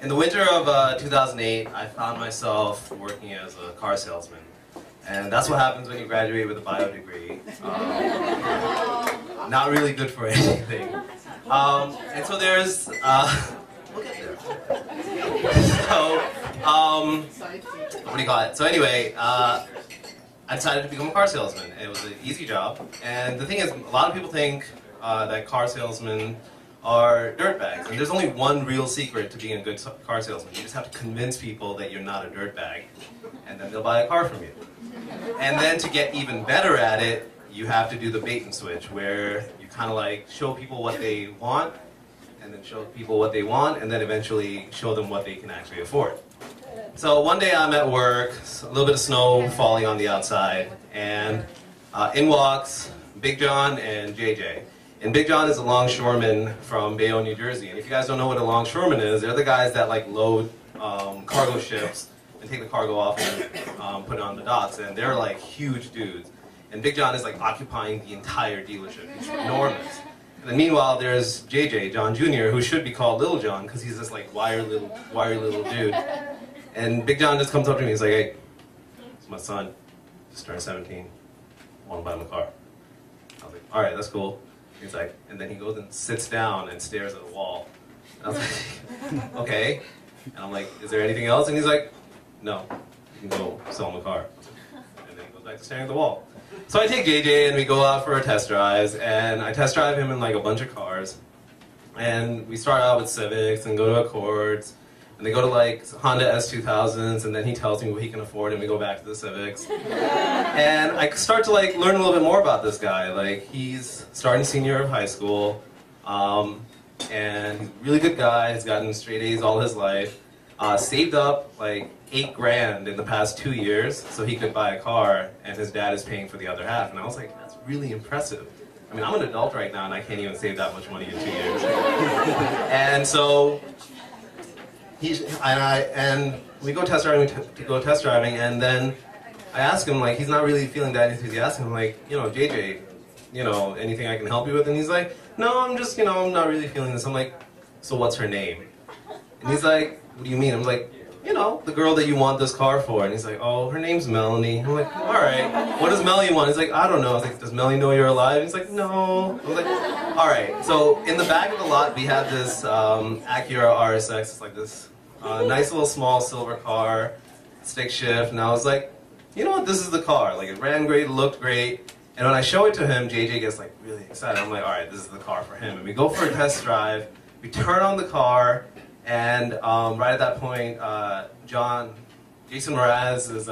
In the winter of 2008, I found myself working as a car salesman. And that's what happens when you graduate with a bio degree. Not really good for anything. And so there's, we'll get there. So, what do you call it? So anyway, I decided to become a car salesman. It was an easy job. And the thing is, a lot of people think that car salesmen are dirtbags. And there's only one real secret to being a good car salesman. You just have to convince people that you're not a dirtbag, and then they'll buy a car from you. And then to get even better at it, you have to do the bait and switch, where you kind of like show people what they want, and then show people what they want, and then eventually show them what they can actually afford. So one day I'm at work, a little bit of snow falling on the outside, and in walks Big John and JJ. And Big John is a longshoreman from Bayonne, New Jersey. And if you guys don't know what a longshoreman is, they're the guys that like load cargo ships and take the cargo off and put it on the docks. And they're like huge dudes. And Big John is like occupying the entire dealership. He's enormous. And then meanwhile, there's JJ, John Jr., who should be called Little John because he's this like wiry little dude. And Big John just comes up to me. He's like, "Hey, it's my son. Just turned 17. I want to buy him a car." I was like, "All right, that's cool." He's like, and then he goes and sits down and stares at a wall. And I was like, "Okay." And I'm like, "Is there anything else?" And he's like, "No, you can go sell him a car." And then he goes back to staring at the wall. So I take JJ and we go out for a test drives, and I test drive him in like a bunch of cars. And we start out with Civics and go to Accords, and they go to like Honda S2000s, and then he tells me what he can afford, and we go back to the Civics. And I start to like learn a little bit more about this guy. Like, he's starting senior year of high school, and he's a really good guy. He's gotten straight A's all his life. Saved up like $8 grand in the past 2 years so he could buy a car, and his dad is paying for the other half. And I was like, that's really impressive. I mean, I'm an adult right now, and I can't even save that much money in 2 years. And so we go test driving, and then I ask him, like, he's not really feeling that enthusiastic. I'm like, JJ, anything I can help you with? And he's like, no, I'm just, I'm not really feeling this. I'm like, so what's her name? And he's like, what do you mean? I'm like, the girl that you want this car for. And he's like, oh, her name's Melanie. I'm like, all right, what does Melanie want? He's like, I don't know. I was like, does Melanie know you're alive? He's like, no. I was like, all right. So in the back of the lot, we have this Acura RSX. It's like this nice little small silver car, stick shift. And I was like, you know what, this is the car. Like, it ran great, it looked great. And when I show it to him, JJ gets like really excited. I'm like, all right, this is the car for him. And we go for a test drive. We turn on the car. And right at that point, Jason Mraz's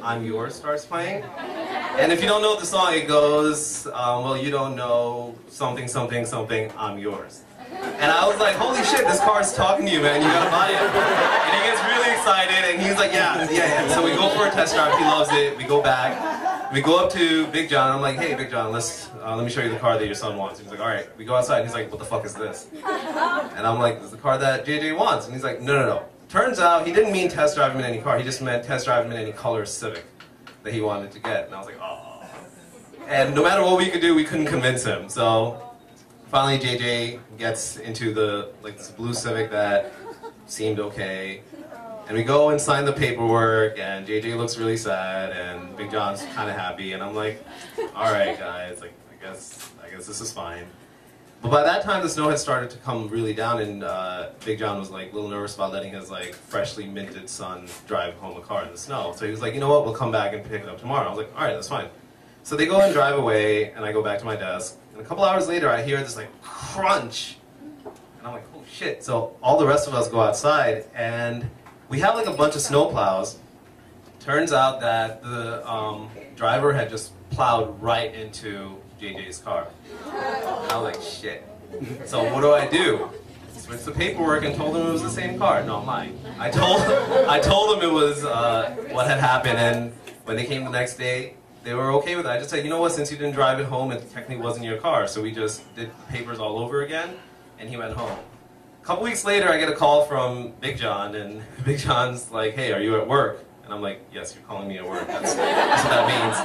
I'm Yours starts playing. And if you don't know the song, it goes, well, you don't know something, something, something, I'm yours. And I was like, holy shit, this car's talking to you, man, you gotta buy it. And he gets really excited, and he's like, yeah. So we go for a test drive, he loves it, we go back. We go up to Big John, I'm like, hey, Big John, let me show you the car that your son wants. He's like, all right. We go outside, and he's like, what the fuck is this? And I'm like, this is the car that JJ wants. And he's like, no. Turns out, he didn't mean test drive him in any car, he just meant test drive him in any color Civic that he wanted to get. And I was like, oh. And no matter what we could do, we couldn't convince him. So finally, JJ gets into this blue Civic that seemed okay. And we go and sign the paperwork, and JJ looks really sad, and Big John's kind of happy, and I'm like, all right, guys, like, I guess this is fine. But by that time, the snow had started to come really down, and Big John was like a little nervous about letting his like freshly minted son drive home a car in the snow. So he was like, you know what, we'll come back and pick it up tomorrow. I was like, all right, that's fine. So they go and drive away, and I go back to my desk, and a couple hours later, I hear this like crunch, and I'm like, oh shit. So all the rest of us go outside, and we have like a bunch of snow plows. Turns out that the driver had just plowed right into JJ's car. And I was like, shit. So what do? I switched the paperwork and told him it was the same car. No, I'm lying. I told them it was what had happened, and when they came the next day, they were okay with it. I just said, you know what, since you didn't drive it home, it technically wasn't your car. So we just did papers all over again, and he went home. A couple weeks later, I get a call from Big John, and Big John's like, hey, are you at work? And I'm like, yes, you're calling me at work. That's what that means.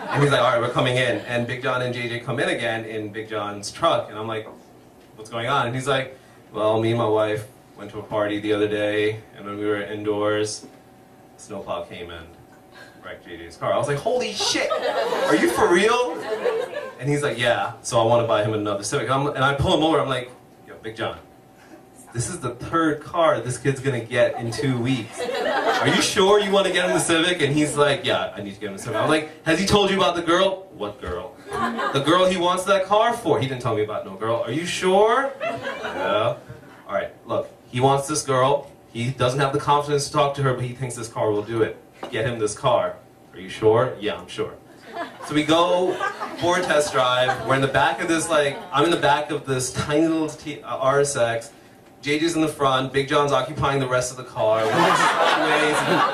And he's like, all right, we're coming in. And Big John and JJ come in again in Big John's truck, and I'm like, what's going on? And he's like, well, me and my wife went to a party the other day, and when we were indoors, a snowplow came and wrecked JJ's car. I was like, holy shit, are you for real? And he's like, yeah, so I want to buy him another Civic. And I pull him over, I'm like, yo, Big John, this is the third car this kid's gonna get in 2 weeks. Are you sure you want to get him the Civic? And he's like, yeah, I need to get him the Civic. I'm like, has he told you about the girl? What girl? The girl he wants that car for. He didn't tell me about no girl. Are you sure? Yeah. Alright, look, he wants this girl. He doesn't have the confidence to talk to her, but he thinks this car will do it. Get him this car. Are you sure? Yeah, I'm sure. So we go for a test drive. We're in the back of this, like, I'm in the back of this tiny little RSX. JJ's in the front, Big John's occupying the rest of the car.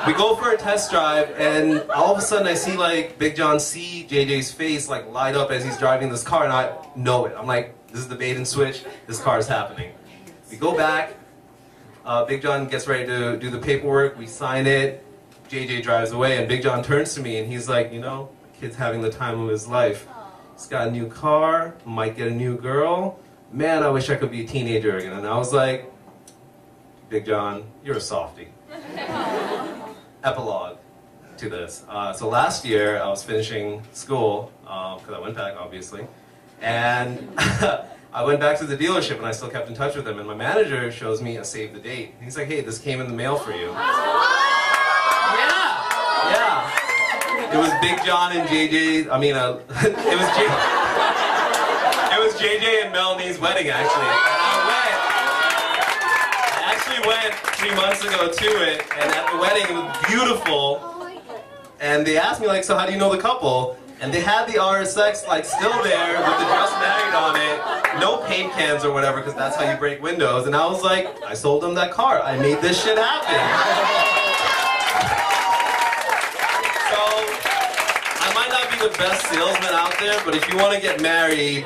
We go for a test drive, and all of a sudden I see, like, Big John see JJ's face, like, light up as he's driving this car, and I know it. I'm like, this is the bait and switch, this car is happening. We go back, Big John gets ready to do the paperwork, we sign it, JJ drives away, and Big John turns to me, and he's like, you know, the kid's having the time of his life. He's got a new car, might get a new girl. Man, I wish I could be a teenager again. And I was like, Big John, you're a softie. Epilogue to this. So last year, I was finishing school, because I went back, obviously, and I went back to the dealership, and I still kept in touch with him, and my manager shows me a save the date. He's like, hey, this came in the mail for you. Yeah. It was Big John and JJ, I mean, it was JJ and Melanie's wedding, actually. And I actually went 3 months ago to it, and at the wedding, it was beautiful. And they asked me, like, so how do you know the couple? And they had the RSX, like, still there with the just married on it. No paint cans or whatever, because that's how you break windows. And I was like, I sold them that car. I made this shit happen. So, I might not be the best salesman out there, but if you want to get married,